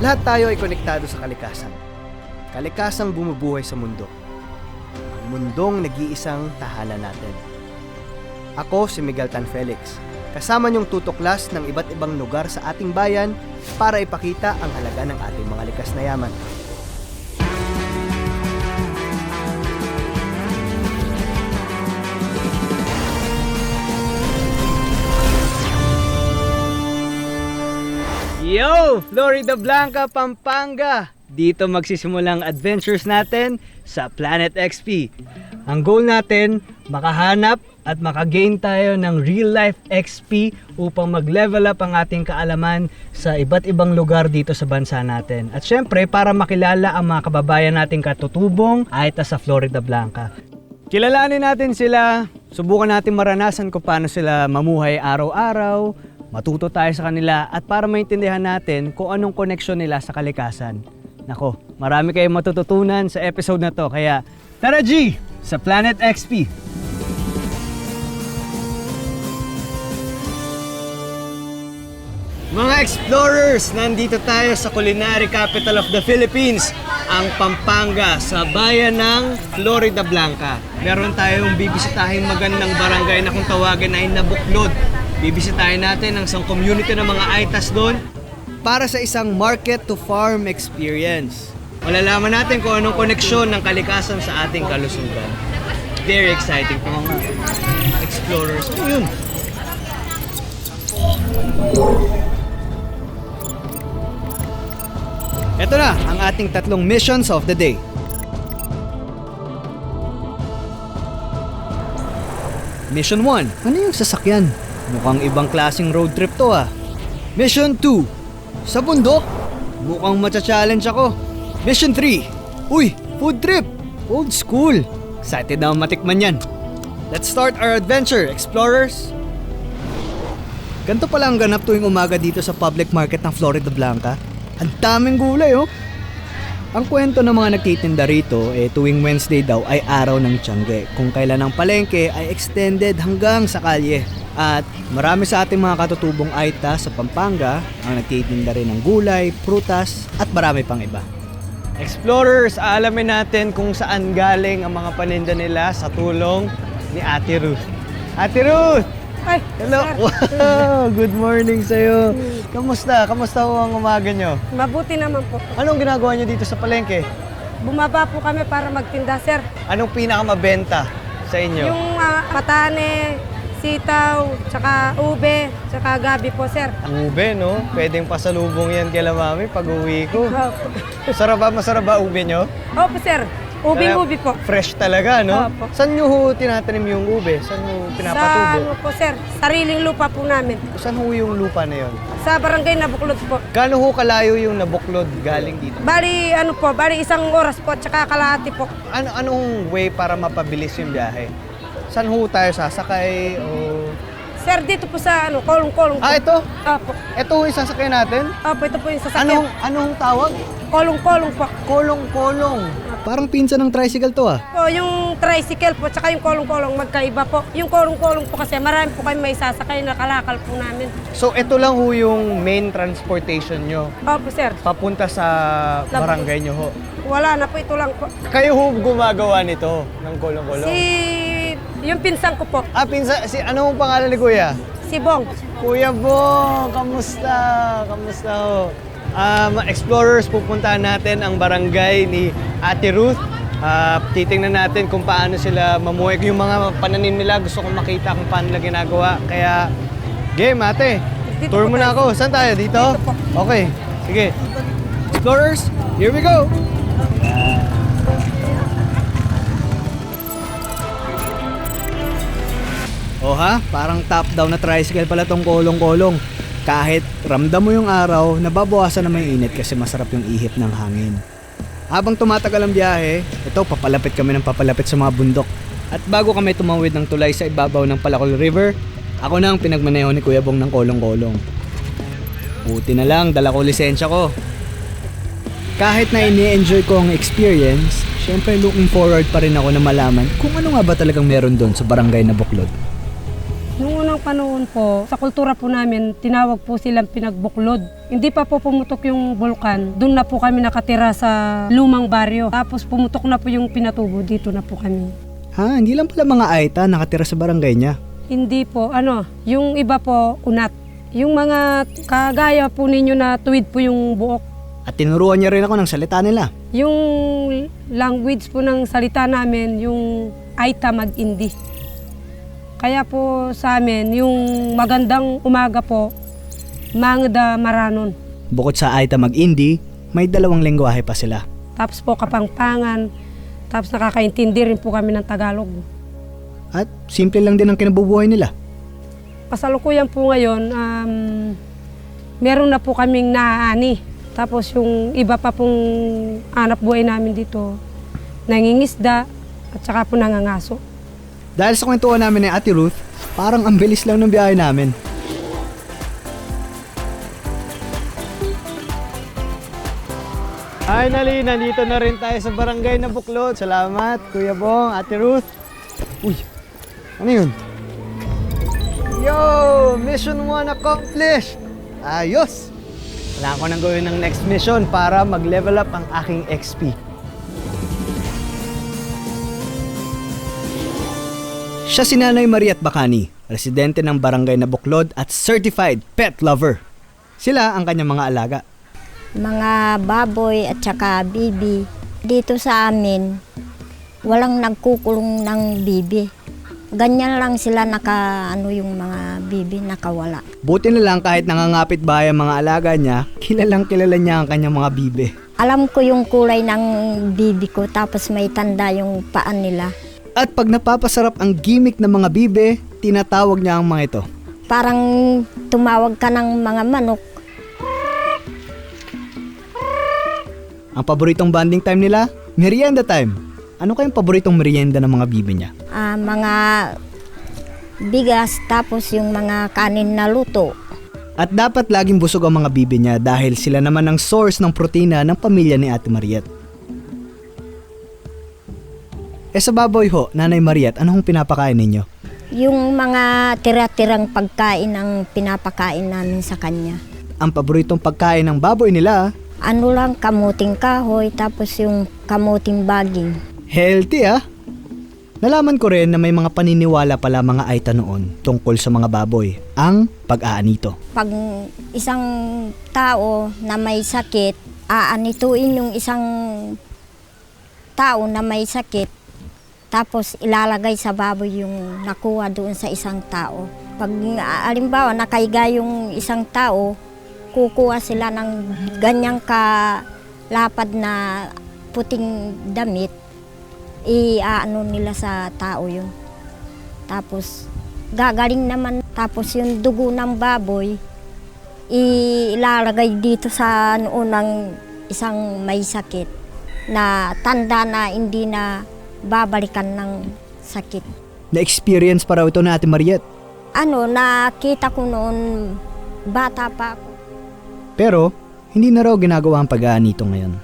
Lahat tayo ay konektado sa kalikasan. Kalikasang bumubuhay sa mundo. Ang mundong nag-iisang tahanan natin. Ako si Miguel Tan Felix. Kasama niyong tutuklas ng iba't ibang lugar sa ating bayan para ipakita ang halaga ng ating mga likas na yaman. Yo! Florida Blanca, Pampanga! Dito magsisimulang adventures natin sa Planet XP. Ang goal natin, makahanap at makagain tayo ng real life XP upang mag-level up ang ating kaalaman sa iba't ibang lugar dito sa bansa natin. At syempre, para makilala ang mga kababayan nating katutubong ay sa Florida Blanca. Kilalanin natin sila, subukan natin maranasan kung paano sila mamuhay araw-araw, matuto tayo sa kanila at para maintindihan natin kung anong koneksyon nila sa kalikasan. Nako, marami kayong matututunan sa episode na to, kaya tara G! Sa Planet XP! Mga explorers, nandito tayo sa culinary capital of the Philippines, ang Pampanga, sa bayan ng Florida Blanca. Meron tayong bibisitahing magandang barangay na kung tawagin ay Nabuklod. Bibisitahin natin ang isang community ng mga Aitas doon para sa isang market to farm experience. Malalaman natin kung anong koneksyon ng kalikasan sa ating kalusugan. Very exciting po mga explorers. Ano yun? Ito na ang ating tatlong missions of the day. Mission 1. Ano yung sasakyan? Mukhang ibang klaseng road trip to ah. Mission 2. Sa bundok? Mukhang matcha-challenge ako. Mission 3. Uy, food trip! Old school. Excited na matikman yan. Let's start our adventure, explorers! Ganito pala ang ganap tuwing umaga dito sa public market ng Florida Blanca. Ang daming gulay oh! Ang kwento ng mga nagtitinda rito tuwing Wednesday daw ay araw ng Tiangge, kung kailan ang palengke ay extended hanggang sa kalye. At marami sa ating mga katutubong Aita sa Pampanga ang nagtitinda rin ng gulay, prutas at marami pang iba. Explorers, alamin natin kung saan galing ang mga paninda nila sa tulong ni Ate Ruth. Ate Ruth! Ay, hello! sir. Wow! Good morning sa'yo! Kamusta? Kamusta ho ang umaga nyo? Mabuti naman po. Anong ginagawa nyo dito sa palengke? Bumaba po kami para magtinda, sir. Anong pinakamabenta sa inyo? Yung patane, sitaw, tsaka ube, tsaka gabi po, sir. Ube, no? Pwedeng pasalubong yan kila mami pag uwi ko. Opo. Masarap ba ube nyo? Opo, sir. Ubing-ubi po. Fresh talaga, no? Opo. Saan nyo ho tinatanim yung ube? Saan nyo Sa pinapatubo? ano po, sir? Sariling lupa po namin. Saan ho yung lupa na yon? Sa barangay Nabuklod po. Gaano ho kalayo yung Nabuklod galing dito? Bali, isang oras po, tsaka kalahati po. Anong way para mapabilis yung biyahe? Saan ho tayo sasakay? O... Sir, dito po sa kolong-kolong po. ito? Opo. Ito ho yung sasakyan natin? Opo, ito po yung sasakyan. Anong tawag? Kolong-kolong po. Kolong-kolong. Parang pinsan ng tricycle to ah. Po, yung tricycle po, tsaka yung kolong-kolong magkaiba po. Yung kolong-kolong po kasi marami po kayo may sasakay na kalakal po namin. So ito lang ho yung main transportation nyo Opo, sir. papunta sa barangay nyo ho. Wala na po, ito lang po. Kayo ho gumagawa nito ng kolong-kolong? Yung pinsan ko po, Ano ang pangalan ni Kuya? si Bong. Kuya Bong, kamusta? Kamusta ho? Explorers, pupuntahan natin ang barangay ni Ate Ruth. Titingnan natin kung paano sila mamuhay. Yung mga pananim nila, gusto kong makita kung paano nila ginagawa. Kaya, game ate. Dito Tour po mo na tayo. ako. Saan tayo? Dito? Dito po. Okay, sige. Explorers, here we go! Oh ha, parang top-down na tricycle pala tong kolong-kolong. Kahit ramdam mo yung araw, nababawasan naman yung init kasi masarap yung ihip ng hangin. Habang tumatagal ang biyahe, ito papalapit kami ng papalapit sa mga bundok. At bago kami tumawid ng tulay sa ibabaw ng Palacol River, ako na ang pinagmaneho ni Kuya Bong ng kolong-kolong. Buti na lang, dala ko lisensya ko. Kahit na ini-enjoy ko ang experience, syempre looking forward pa rin ako na malaman kung ano nga ba talagang meron doon sa barangay Nabuklod. Nung una unang panahon po, sa kultura po namin, tinawag po silang pinagbuklod. Hindi pa po pumutok yung bulkan, doon na po kami nakatira sa lumang baryo. Tapos pumutok na po yung pinatubo, dito na po kami. Ha, hindi lang pala mga Aita nakatira sa barangay niya. Hindi po, yung iba po, unat. Yung mga kagaya po ninyo na tuwid po yung buok. At tinuruan niya rin ako ng salita nila. Yung language po ng salita namin, yung Aita mag-Indi. Kaya po sa amin, yung magandang umaga po, mangda maranon. Bukod sa Aita mag-Indi, may 2 lengguwahe pa sila. Tapos po kapangpangan, tapos nakakaintindi rin po kami ng Tagalog. At simple lang din ang kinabubuhay nila. Kasalukuyan po ngayon, meron na po kaming naaani. Tapos yung iba pa pong hanap buhay namin dito, nangingisda at saka po nangangaso. Dahil sa kwentuhan namin ni Ate Ruth, parang ang bilis lang ng biyahe namin. Finally, nandito na rin tayo sa barangay na Buklod. Salamat, Kuya Bong, Ate Ruth. Uy, ano yun? Yo! Mission 1 accomplished! Ayos! Kailangan ko nang gawin ng next mission para mag-level up ang aking XP. Siya si Nanay Mariat Bacani, residente ng barangay na Buklod at certified pet lover. Sila ang kanyang mga alaga. Mga baboy at saka bibi. Dito sa amin, walang nagkukulong ng bibi. Ganyan lang sila yung mga bibi nakawala. Buti na lang kahit nangangapit bahay ang mga alaga niya, kilalang kilala niya ang kanyang mga bibi. Alam ko yung kulay ng bibi ko, tapos may tanda yung paan nila. At pag napapasarap ang gimmick ng mga bibe, tinatawag niya ang mga ito. Parang tumawag ka ng mga manok. Ang paboritong bonding time nila, merienda time. Ano kayang paboritong merienda ng mga bibe niya? Mga bigas, tapos yung mga kanin na luto. At dapat laging busog ang mga bibe niya dahil sila naman ang source ng protina ng pamilya ni Ate Mariat. Sa baboy ho, Nanay Mariat, ano hong pinapakain ninyo? Yung mga tira-tirang pagkain ang pinapakain namin sa kanya. Ang paboritong pagkain ng baboy nila, Kamuting kahoy, tapos yung kamuting baging. healthy ah! Nalaman ko rin na may mga paniniwala pala mga Aita noon tungkol sa mga baboy, ang pag-aanito. Pag isang tao na may sakit, aanituin yung isang tao na may sakit, tapos ilalagay sa baboy yung nakuha doon sa isang tao. Pag alimbawa nakaiga yung isang tao, kukuha sila ng ganyang kalapad na puting damit, nila sa tao yun. Tapos gagaling naman, tapos yung dugo ng baboy, ilalagay dito sa noon ng isang may sakit na tanda na hindi na babalikan ng sakit. Na-experience pa raw ito na Ate Mariat. Nakita ko noon, bata pa ako. Pero, hindi na raw ginagawa ang pag-aanito ngayon.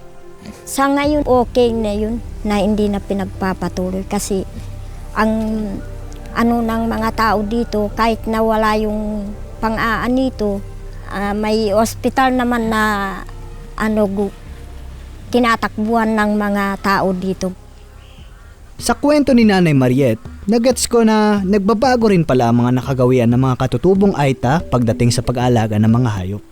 Sa ngayon, okay na yun, na hindi na pinagpapatuloy. Kasi, ng mga tao dito, kahit nawala yung pang-aanito, may hospital naman na, tinatakbuhan ng mga tao dito. Sa kwento ni Nanay Mariet, nagets ko na nagbabago rin pala ang mga nakagawian ng mga katutubong Aita pagdating sa pag-aalaga ng mga hayop.